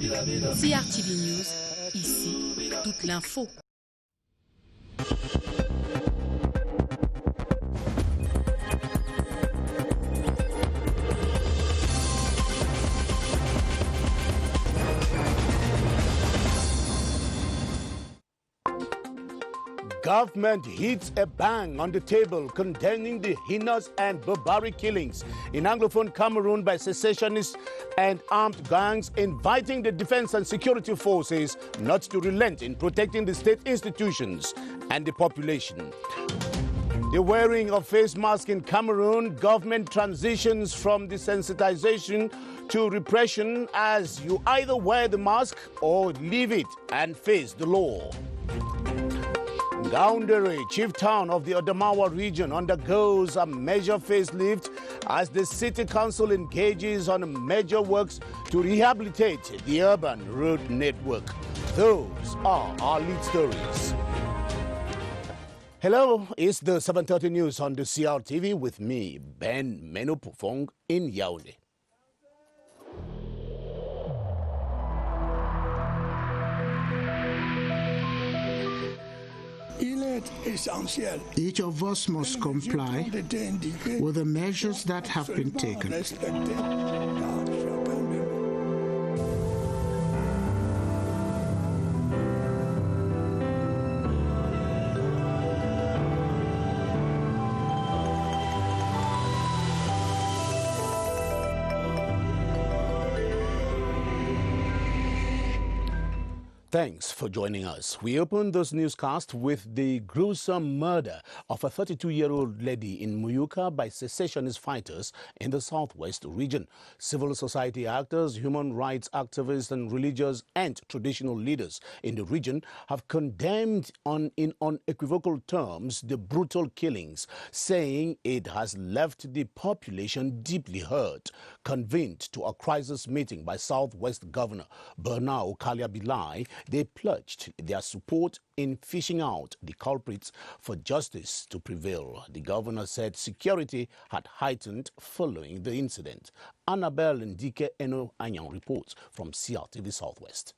CRTV News, ici, toute l'info. Government hits a bang on the table condemning the heinous and barbaric killings in Anglophone Cameroon by secessionists and armed gangs, inviting the defense and security forces not to relent in protecting the state institutions and the population. The wearing of face masks in Cameroon, government transitions from desensitization to repression as you either wear the mask or leave it and face the law. Gaoundere, chief town of the Adamawa region, undergoes a major facelift as the city council engages on major works to rehabilitate the urban road network. Those are our lead stories. Hello, it's the 7:30 news on the CRTV with me, Ben Menopufong in Yaoundé. Each of us must comply with the measures that have been taken. Thanks for joining us. We open this newscast with the gruesome murder of a 32-year-old lady in Muyuka by secessionist fighters in the southwest region. Civil society actors, human rights activists, and religious and traditional leaders in the region have condemned in unequivocal terms the brutal killings, saying it has left the population deeply hurt. Convened to a crisis meeting by Southwest Governor Bernard Okalia-Bilai, they pledged their support in fishing out the culprits for justice to prevail. The governor said security had heightened following the incident. Annabelle Ndike Eno Anyang reports from CRTV Southwest.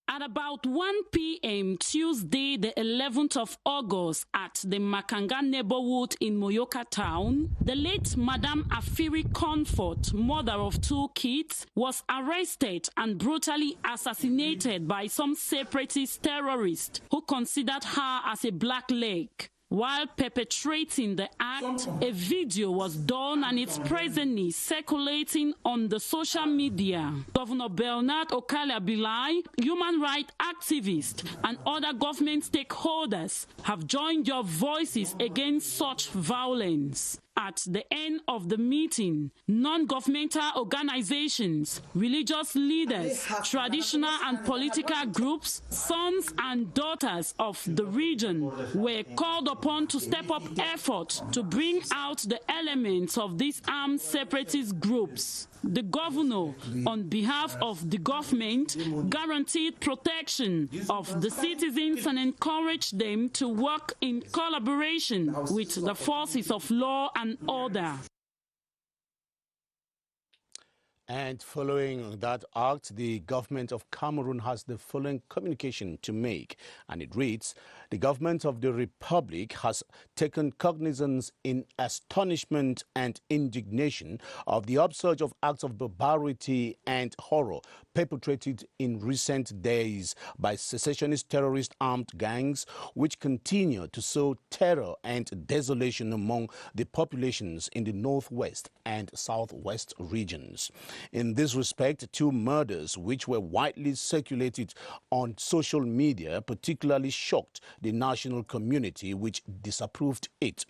At about 1 p.m. Tuesday, the 11th of August, at the Makanga neighborhood in Moyoka town, the late Madame Afiri Comfort, mother of 2 kids, was arrested and brutally assassinated by some separatist terrorists who considered her as a black leg. While perpetrating the act, a video was done and it's presently circulating on the social media. Governor Bernard Okalia-Bilai, human rights activists, and other government stakeholders have joined your voices against such violence. At the end of the meeting, non-governmental organizations, religious leaders, traditional and political groups, sons and daughters of the region were called upon to step up efforts to bring out the elements of these armed separatist groups. The governor, on behalf of the government, guaranteed protection of the citizens and encouraged them to work in collaboration with the forces of law and order. And following that act, the government of Cameroon has the following communication to make. And it reads, the government of the Republic has taken cognizance in astonishment and indignation of the upsurge of acts of barbarity and horror perpetrated in recent days by secessionist terrorist armed gangs, which continue to sow terror and desolation among the populations in the northwest and southwest regions. In this respect, 2 murders which were widely circulated on social media particularly shocked the national community, which disapproved it.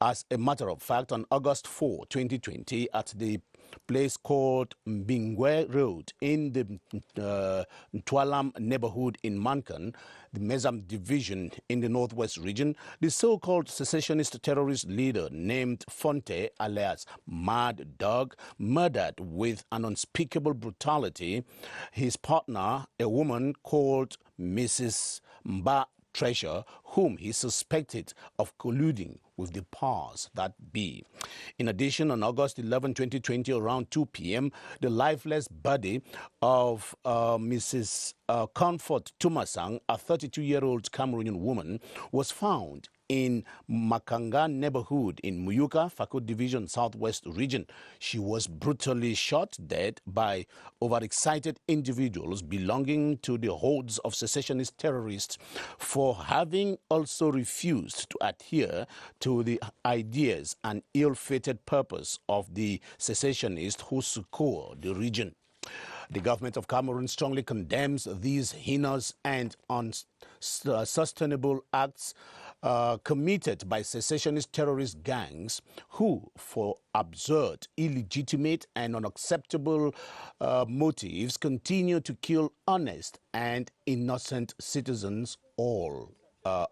As a matter of fact, on August 4, 2020, at the place called Mbingwe Road in the Ntwalam neighborhood in Mankan, the Mezam division in the northwest region, the so-called secessionist terrorist leader named Fonte, alias Mad Dog, murdered with an unspeakable brutality his partner, a woman called Mrs. Mba treasurer, whom he suspected of colluding with the powers that be. In addition, on August 11, 2020, around 2 p.m., the lifeless body of Mrs. Comfort Tumasang, a 32-year-old Cameroonian woman, was found in Makanga neighborhood in Muyuka, Fakot Division, Southwest region. She was brutally shot dead by overexcited individuals belonging to the hordes of secessionist terrorists for having also refused to adhere to the ideas and ill-fated purpose of the secessionists who succor the region. The government of Cameroon strongly condemns these heinous and unsustainable acts committed by secessionist terrorist gangs who, for absurd, illegitimate and unacceptable motives, continue to kill honest and innocent citizens all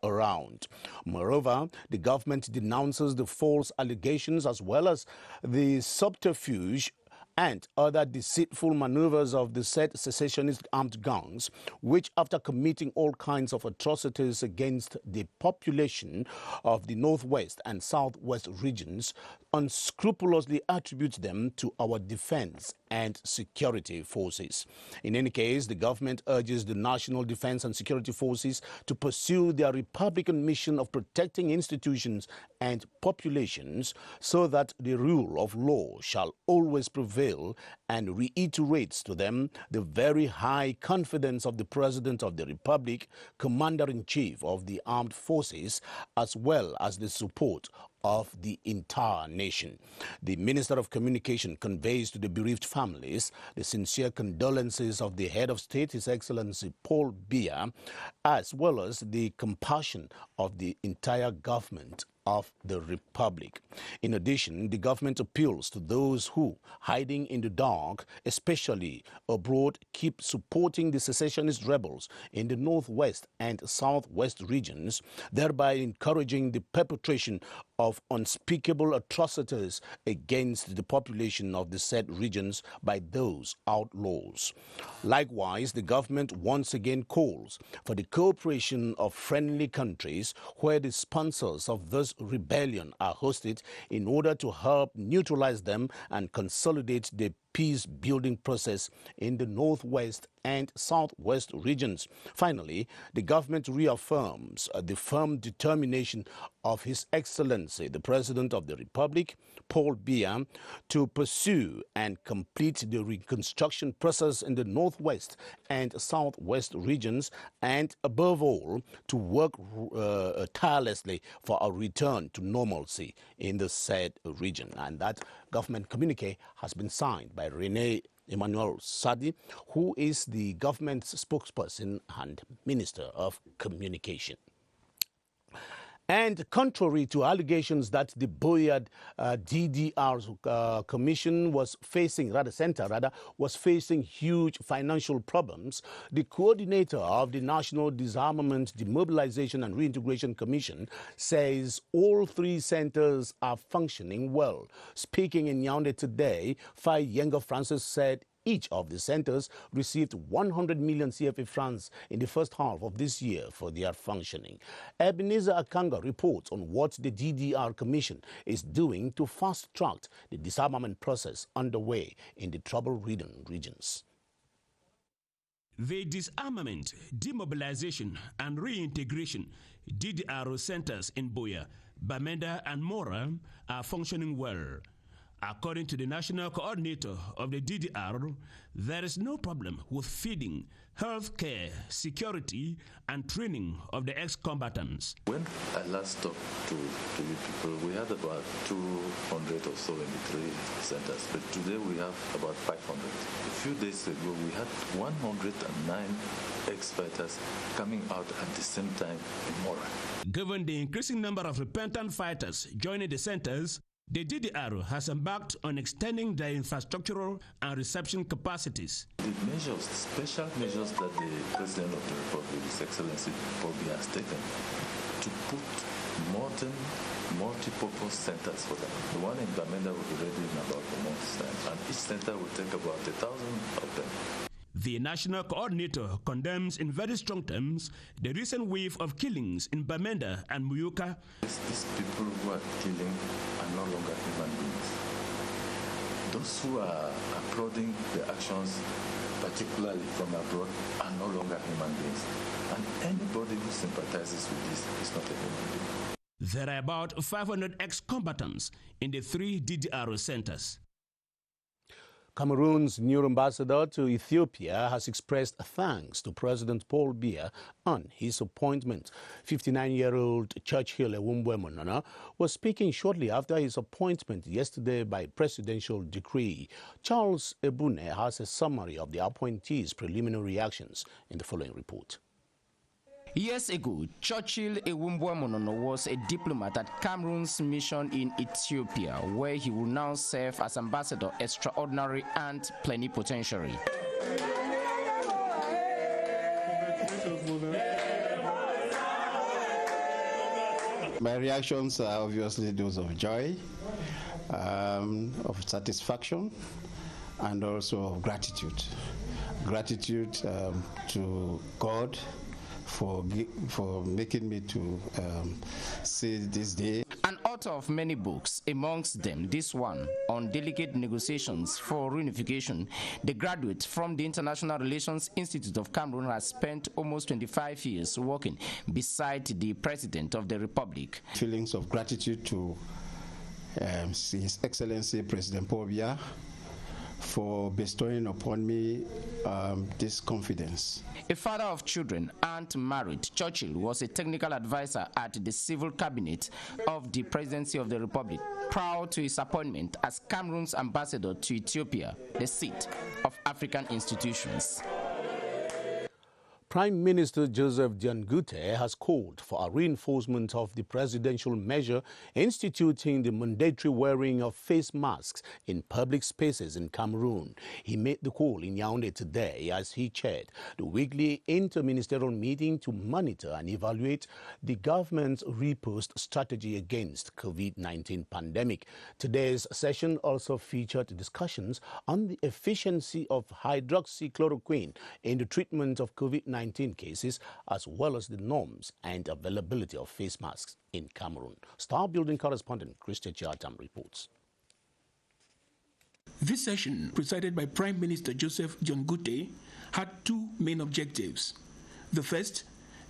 around. Moreover, the government denounces the false allegations as well as the subterfuge and other deceitful maneuvers of the said secessionist armed gangs, which, after committing all kinds of atrocities against the population of the Northwest and Southwest regions, unscrupulously attribute them to our defense and security forces. In any case, the government urges the National Defense and Security Forces to pursue their Republican mission of protecting institutions and populations so that the rule of law shall always prevail, and reiterates to them the very high confidence of the President of the Republic, Commander-in-Chief of the Armed Forces, as well as the support of the entire nation. The Minister of Communication conveys to the bereaved families the sincere condolences of the Head of State, His Excellency Paul Biya, as well as the compassion of the entire government of the Republic. In addition, the government appeals to those who, hiding in the dark, especially abroad, keep supporting the secessionist rebels in the Northwest and Southwest regions, thereby encouraging the perpetration of unspeakable atrocities against the population of the said regions by those outlaws. Likewise, the government once again calls for the cooperation of friendly countries where the sponsors of this rebellion are hosted in order to help neutralize them and consolidate the peace-building process in the Northwest and Southwest regions. Finally, the government reaffirms the firm determination of His Excellency, the President of the Republic, Paul Biya, to pursue and complete the reconstruction process in the Northwest and Southwest regions, and above all, to work tirelessly for a return to normalcy in the said region. And that government communique has been signed by Rene Emmanuel Sadi, who is the government's spokesperson and Minister of Communication. And contrary to allegations that the buoyed DDR commission was facing, was facing huge financial problems, the coordinator of the National Disarmament, Demobilization and Reintegration Commission says all three centers are functioning well. Speaking in Yaoundé today, Faye Yenga Francis said each of the centers received 100 million CFA francs in the first half of this year for their functioning. Ebenezer Akanga reports on what the DDR Commission is doing to fast-track the disarmament process underway in the trouble-ridden regions. The disarmament, demobilization, and reintegration DDR centers in Buea, Bamenda, and Mora are functioning well. According to the national coordinator of the DDR, there is no problem with feeding, health care, security, and training of the ex-combatants. When I last talked to you people, we had about 200 or so in the three centers, but today we have about 500. A few days ago, we had 109 ex-fighters coming out at the same time in Mora. Given the increasing number of repentant fighters joining the centers, the DDR has embarked on extending their infrastructural and reception capacities. The measures, special measures that the President of the Republic, His Excellency Paul Biya, has taken to put modern, multi-purpose centers for them. The one in Bamenda will be ready in about a month's time, and each center will take about 1,000 of them. The national coordinator condemns in very strong terms the recent wave of killings in Bamenda and Muyoka. These people who are killing are no longer human beings. Those who are applauding the actions, particularly from abroad, are no longer human beings. And anybody who sympathizes with this is not a human being. There are about 500 ex-combatants in the 3 DDR centers. Cameroon's new ambassador to Ethiopia has expressed thanks to President Paul Biya on his appointment. 59-year-old Churchill Ewumbwe was speaking shortly after his appointment yesterday by presidential decree. Charles Ebune has a summary of the appointee's preliminary reactions in the following report. Years ago, Churchill Ewumbwe was a diplomat at Cameroon's mission in Ethiopia, where he will now serve as ambassador extraordinary and plenipotentiary. My reactions are obviously those of joy, of satisfaction, and also of gratitude. Gratitude to God for making me to see this day. An author of many books, amongst them this one on delicate negotiations for reunification, the graduate from the International Relations Institute of Cameroon has spent almost 25 years working beside the President of the Republic. Feelings of gratitude to His Excellency President Paul Biya for bestowing upon me this confidence. A father of children and married, Churchill was a technical advisor at the civil cabinet of the Presidency of the Republic, proud to his appointment as Cameroon's ambassador to Ethiopia, the seat of African institutions. Prime Minister Joseph Diangute has called for a reinforcement of the presidential measure instituting the mandatory wearing of face masks in public spaces in Cameroon. He made the call in Yaoundé today as he chaired the weekly interministerial meeting to monitor and evaluate the government's riposte strategy against COVID-19 pandemic. Today's session also featured discussions on the efficiency of hydroxychloroquine in the treatment of COVID-19 cases, as well as the norms and availability of face masks in Cameroon. Star Building correspondent Christian Chiatam reports. This session, presided by Prime Minister Joseph Diangute, had two main objectives. The first,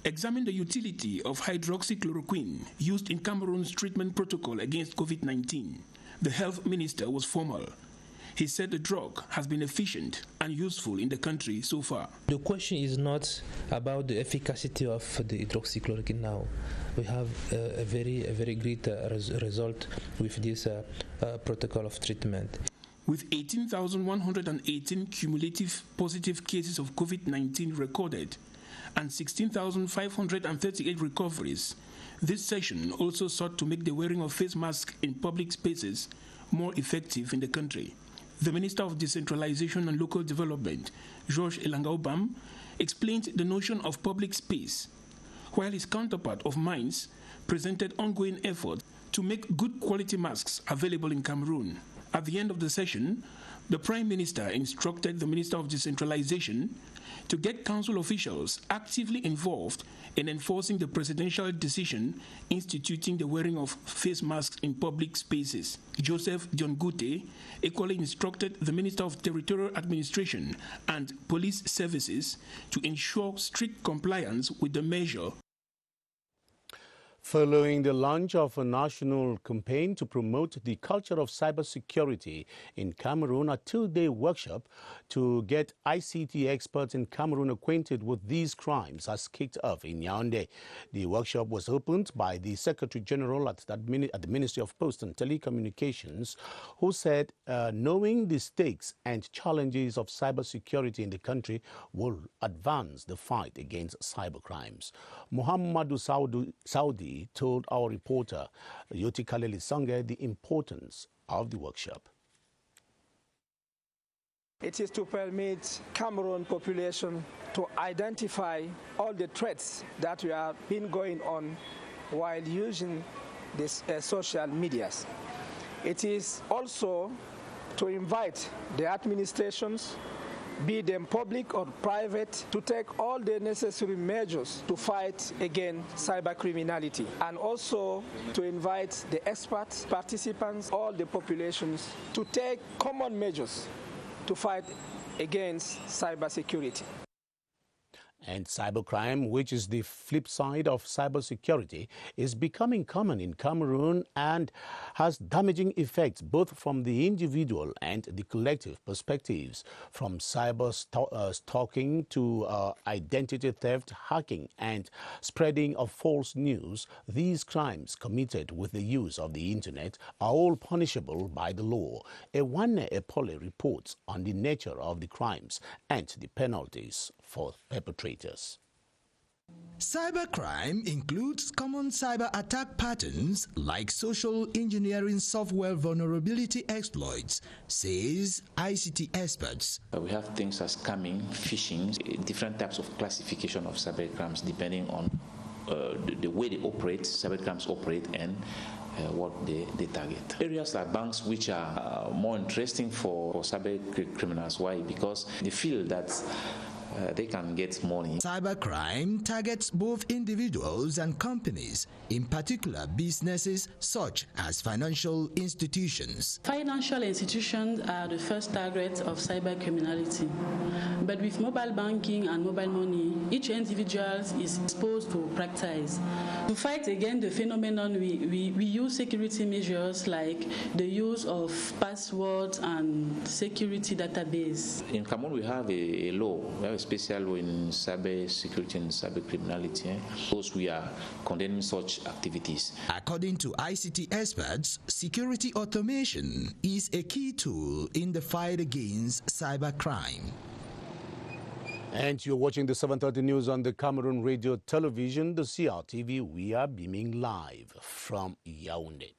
examine the utility of hydroxychloroquine used in Cameroon's treatment protocol against COVID-19. The health minister was formal. He said the drug has been efficient and useful in the country so far. The question is not about the efficacy of the hydroxychloroquine now. We have a very great result with this protocol of treatment. With 18,118 cumulative positive cases of COVID-19 recorded and 16,538 recoveries, this session also sought to make the wearing of face masks in public spaces more effective in the country. The Minister of Decentralization and Local Development, Georges Elangaubam, explained the notion of public space, while his counterpart of Mines presented ongoing effort to make good quality masks available in Cameroon. At the end of the session, the Prime Minister instructed the Minister of Decentralization to get council officials actively involved in enforcing the presidential decision instituting the wearing of face masks in public spaces. Joseph Diangute equally instructed the Minister of Territorial Administration and Police Services to ensure strict compliance with the measure. Following the launch of a national campaign to promote the culture of cybersecurity in Cameroon, a two-day workshop to get ICT experts in Cameroon acquainted with these crimes has kicked off in Yaoundé. The workshop was opened by the Secretary General at the Ministry of Posts and Telecommunications, who said knowing the stakes and challenges of cybersecurity in the country will advance the fight against cybercrimes. Muhammadu Saudi told our reporter Yoti Kaleli Sange the importance of the workshop. It is to permit Cameroon population to identify all the threats that have been going on while using these social medias. It is also to invite the administrations, be them public or private, to take all the necessary measures to fight against cybercriminality, and also to invite the experts, participants, all the populations to take common measures to fight against cybersecurity. And cybercrime, which is the flip side of cybersecurity, is becoming common in Cameroon and has damaging effects both from the individual and the collective perspectives. From cyber stalking to identity theft, hacking, and spreading of false news, these crimes committed with the use of the internet are all punishable by the law. Ewane Epole reports on the nature of the crimes and the penalties for perpetrators. Cybercrime includes common cyber attack patterns like social engineering software vulnerability exploits, says ICT experts. We have things as scamming, phishing, different types of classification of cybercrimes depending on the way they operate, cybercrimes operate, and what they target. Areas like banks, which are more interesting for cyber criminals. Why? Because they feel that they can get money. Cybercrime targets both individuals and companies, in particular businesses such as financial institutions. Financial institutions are the first target of cybercriminality. But with mobile banking and mobile money, each individual is exposed to practice. To fight against the phenomenon, we use security measures like the use of passwords and security database. In Cameroon, we have a law. We have a special law in cyber security and cyber criminality. Those we are condemning such activities. According to ICT experts, security automation is a key tool in the fight against cybercrime. And you're watching the 7:30 news on the Cameroon Radio Television, the CRTV. We are beaming live from Yaoundé.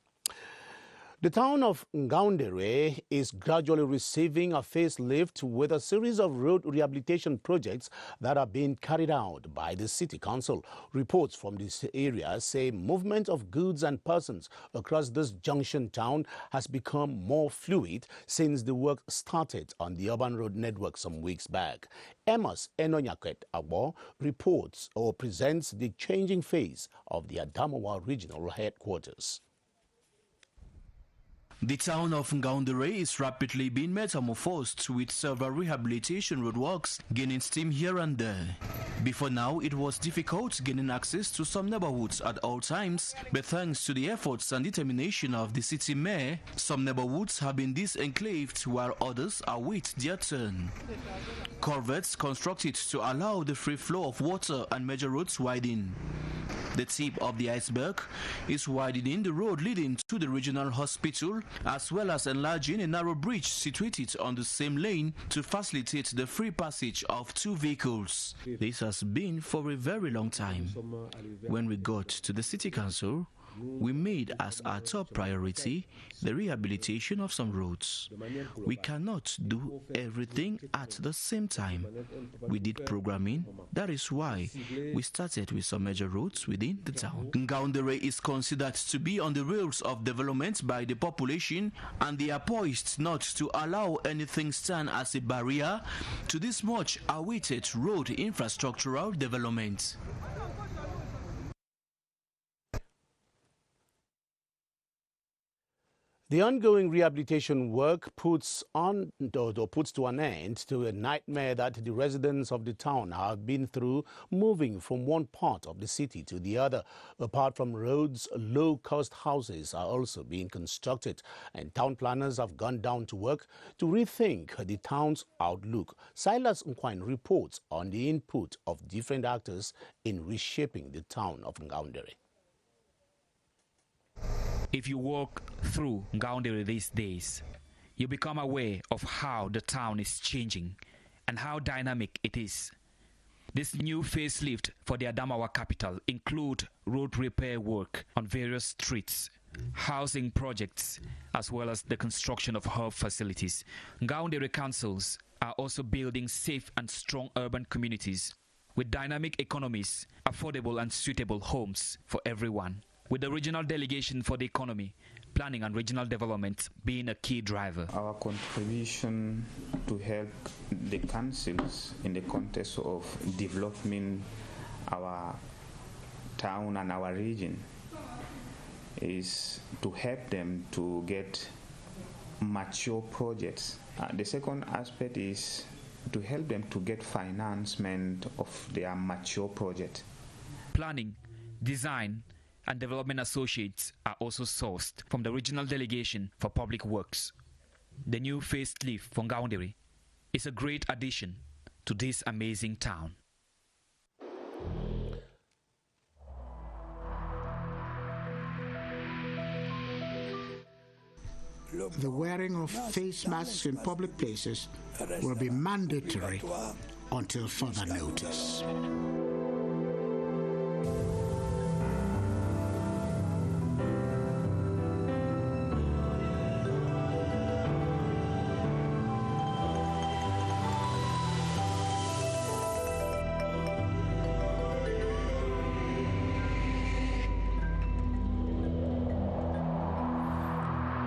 The town of Ngaoundéré is gradually receiving a facelift with a series of road rehabilitation projects that are being carried out by the city council. Reports from this area say movement of goods and persons across this junction town has become more fluid since the work started on the urban road network some weeks back. Amos Enonyaket Abo reports or presents the changing face of the Adamawa regional headquarters. The town of Ngaoundéré is rapidly being metamorphosed with several rehabilitation roadworks gaining steam here and there. Before now, it was difficult gaining access to some neighborhoods at all times, but thanks to the efforts and determination of the city mayor, some neighborhoods have been disenclaved while others await their turn. Culverts constructed to allow the free flow of water and major roads widen. The tip of the iceberg is widening the road leading to the regional hospital, as well as enlarging a narrow bridge situated on the same lane to facilitate the free passage of two vehicles. This has been for a very long time. When we got to the city council, we made as our top priority the rehabilitation of some roads. We cannot do everything at the same time. We did programming. That is why we started with some major roads within the town. Ngaoundéré is considered to be on the rails of development by the population, and they are poised not to allow anything stand as a barrier to this much awaited road infrastructural development. The ongoing rehabilitation work puts to an end to a nightmare that the residents of the town have been through moving from one part of the city to the other. Apart from roads, low-cost houses are also being constructed, and town planners have gone down to work to rethink the town's outlook. Silas Nkwine reports on the input of different actors in reshaping the town of Ngaoundéré. If you walk through Ngaoundéré these days, you become aware of how the town is changing and how dynamic it is. This new facelift for the Adamawa capital include road repair work on various streets, housing projects, as well as the construction of hub facilities. Ngaoundéré councils are also building safe and strong urban communities with dynamic economies, affordable and suitable homes for everyone. With the regional delegation for the economy planning and regional development being a key driver. Our contribution to help the councils in the context of developing our town and our region is to help them to get mature projects. The second aspect is to help them to get financement of their mature project. Planning, design, and development associates are also sourced from the regional delegation for public works. The new facelift for Ngaoundéré is a great addition to this amazing town. The wearing of face masks in public places will be mandatory until further notice.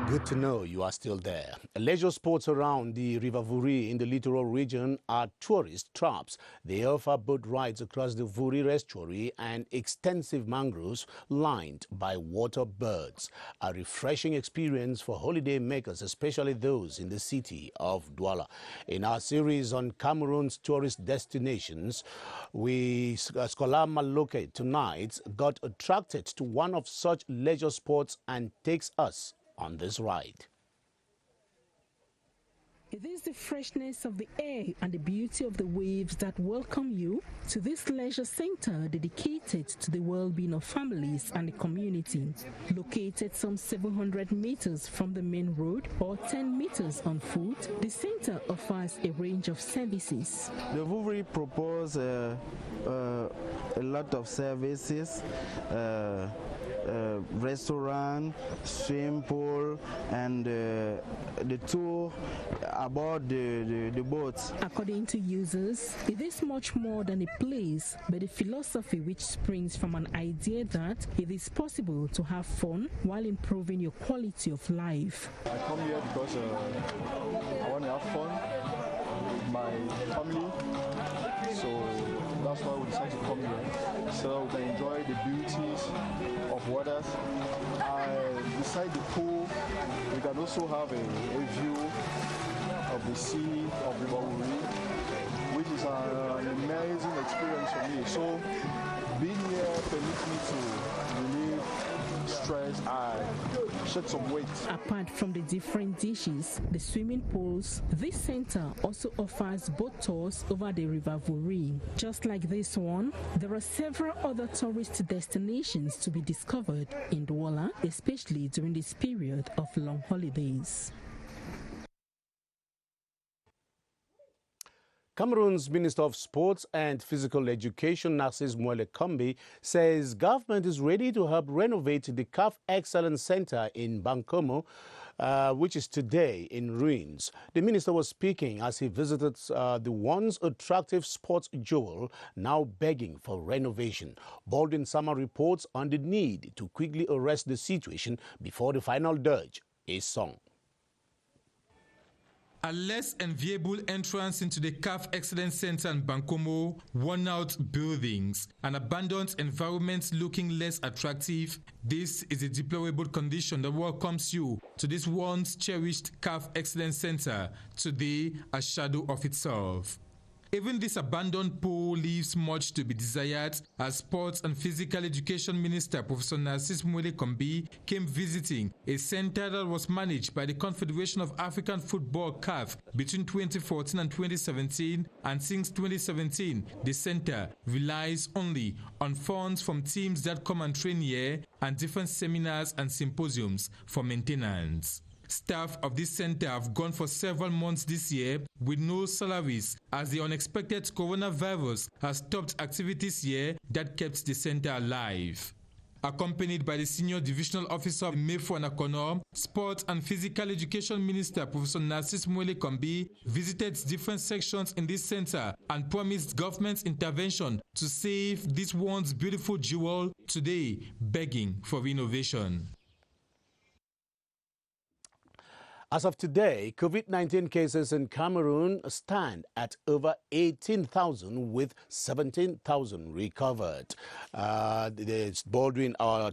Good to know you are still there. Leisure sports around the River Vuri in the littoral region are tourist traps. They offer boat rides across the Vuri estuary and extensive mangroves lined by water birds. A refreshing experience for holiday makers, especially those in the city of Douala. In our series on Cameroon's tourist destinations, Scholar Maloke tonight got attracted to one of such leisure sports and takes us on this ride. It is the freshness of the air and the beauty of the waves that welcome you to this leisure center dedicated to the well-being of families and the community. Located some 700 meters from the main road or 10 meters on foot, the center offers a range of services. The Vuri proposes a lot of services. Restaurant, swimming pool, and the tour aboard the boats. According to users, it is much more than a place, but a philosophy which springs from an idea that it is possible to have fun while improving your quality of life. I come here because I want to have fun with my family, so that's why we decided to come here, so we can enjoy the beauties of waters. Beside the pool, we can also have a view of the sea of River Vuri, which is an amazing experience for me. So being here permits me to relieve stress and shed some weight. Apart from the different dishes, the swimming pools, this center also offers boat tours over the River Vuri. Just like this one, there are several other tourist destinations to be discovered in Douala, especially during this period of long holidays. Cameroon's Minister of Sports and Physical Education, Narcisse Moelle Kombi, says government is ready to help renovate the CAF Excellence Center in Bankomo, which is today in ruins. The minister was speaking as he visited the once attractive sports jewel, now begging for renovation. Baldwin Sama reports on the need to quickly arrest the situation before the final dirge is sung. A less enviable entrance into the CAF Excellence Center in Bankomo, worn-out buildings, an abandoned environment looking less attractive. This is a deplorable condition that welcomes you to this once cherished CAF Excellence Center, today a shadow of itself. Even this abandoned pool leaves much to be desired, as Sports and Physical Education Minister Professor Narcisse Moelle Kombi came visiting a center that was managed by the Confederation of African Football CAF between 2014 and 2017, and since 2017, the center relies only on funds from teams that come and train here and different seminars and symposiums for maintenance. Staff of this center have gone for several months this year with no salaries, as the unexpected coronavirus has stopped activities here that kept the center alive. Accompanied by the Senior Divisional Officer of Mefo and Akono, Sports and Physical Education Minister Professor Narcisse Moelle Kombi visited different sections in this center and promised government's intervention to save this once beautiful jewel, today begging for renovation. As of today, COVID-19 cases in Cameroon stand at over 18,000 with 17,000 recovered.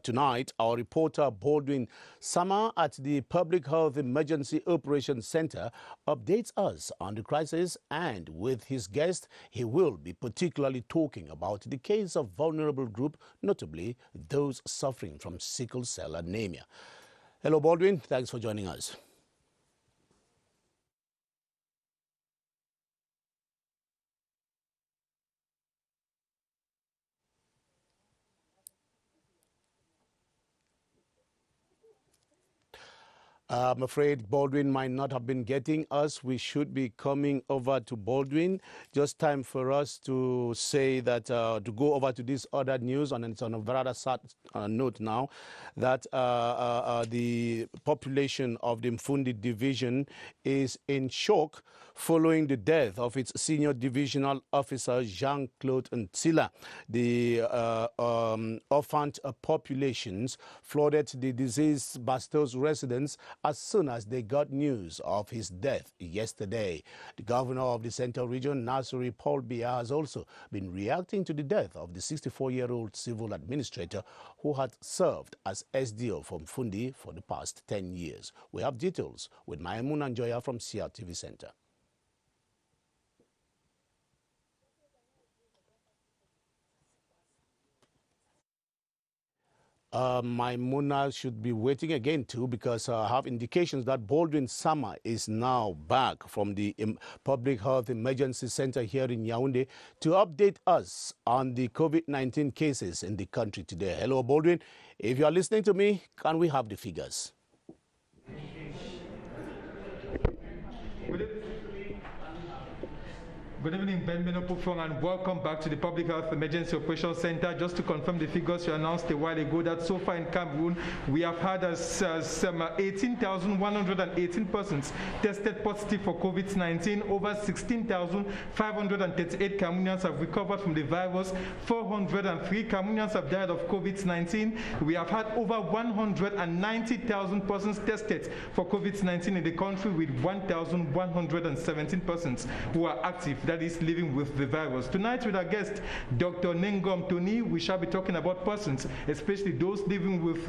Tonight, our reporter Baldwin Sama at the Public Health Emergency Operations Center updates us on the crisis, and with his guest, he will be particularly talking about the case of vulnerable group, notably those suffering from sickle cell anemia. Hello, Baldwin. Thanks for joining us. I'm afraid Baldwin might not have been getting us. We should be coming over to Baldwin. Just time for us to say that, to go over to this other news, and it's on a rather sad note now, that the population of the Mfundi division is in shock following the death of its senior divisional officer, Jean-Claude Ntila. The orphaned populations flooded the diseased Bastos residents as soon as they got news of his death yesterday. The governor of the Central Region, Nasuri Paul Biya, has also been reacting to the death of the 64-year-old civil administrator who had served as SDO from Mfundi for the past 10 years. We have details with Maimun Anjoya from CRTV Center. Maimuna should be waiting again too, because I have indications that Baldwin Sama is now back from the Public Health Emergency Center here in Yaoundé to update us on the COVID-19 cases in the country today. Hello, Baldwin. If you are listening to me, can we have the figures? Good evening, Ben Benopufong, and welcome back to the Public Health Emergency Operations Center. Just to confirm the figures you announced a while ago, that so far in Cameroon, we have had 18,118 persons tested positive for COVID-19. Over 16,538 Cameroonians have recovered from the virus. 403 Cameroonians have died of COVID-19. We have had over 190,000 persons tested for COVID-19 in the country, with 1,117 persons who are active, that is living with the virus. Tonight with our guest, Dr. Nengom Tony, we shall be talking about persons, especially those living with,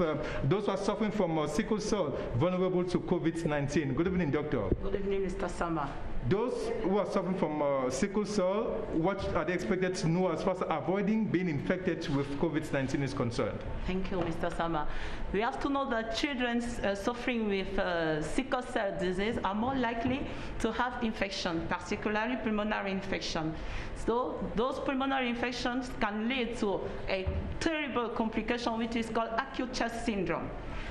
those who are suffering from sickle cell, vulnerable to COVID-19. Good evening, doctor. Good evening, Mr. Sama. Those who are suffering from sickle cell, what are they expected to know as far as avoiding being infected with COVID-19 is concerned? Thank you, Mr. Sama. We have to know that children suffering with sickle cell disease are more likely to have infection, particularly pulmonary infection. So those pulmonary infections can lead to a terrible complication, which is called acute chest syndrome.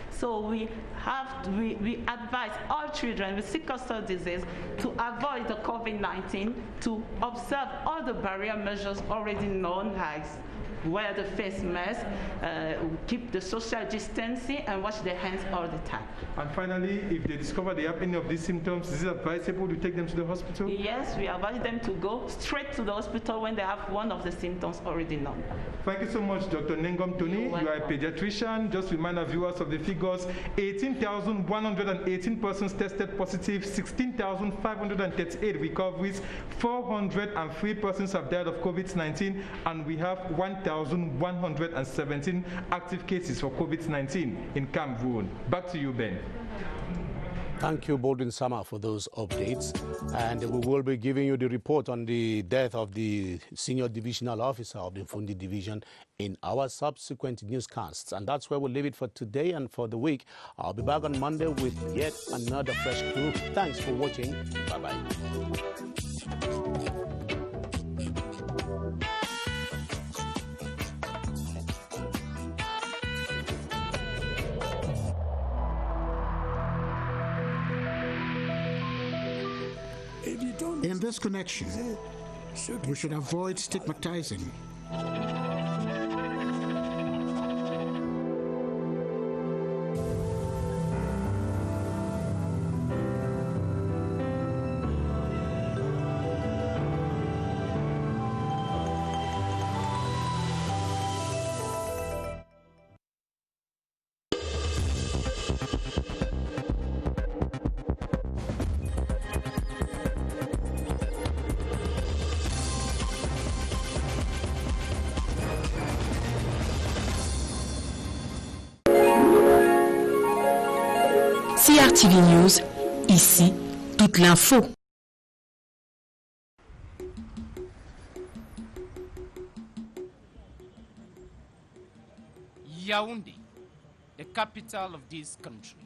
So we advise all children with sickle cell disease to avoid the COVID-19, to observe all the barrier measures already known, like wear the face mask, keep the social distancing, and wash their hands all the time. And finally, if they discover they have any of these symptoms, is it advisable to take them to the hospital? Yes, we advise them to go straight to the hospital when they have one of the symptoms already known. Thank you so much, Dr. Nengom Tony. You are a pediatrician. Just remind our viewers of the figures. 18,118 persons tested positive, 16,538 recoveries, 403 persons have died of COVID-19, and we have 1,117 active cases for COVID-19 in Cameroon. Back to you, Ben. Thank you, Baldwin Sama, for those updates. And we will be giving you the report on the death of the senior divisional officer of the Mfundi division in our subsequent newscasts. And that's where we'll leave it for today and for the week. I'll be back on Monday with yet another fresh crew. Thanks for watching. Bye-bye. In this connection, we should avoid stigmatizing. CRTV News, ici, toute l'info. Yaoundé, the capital of this country,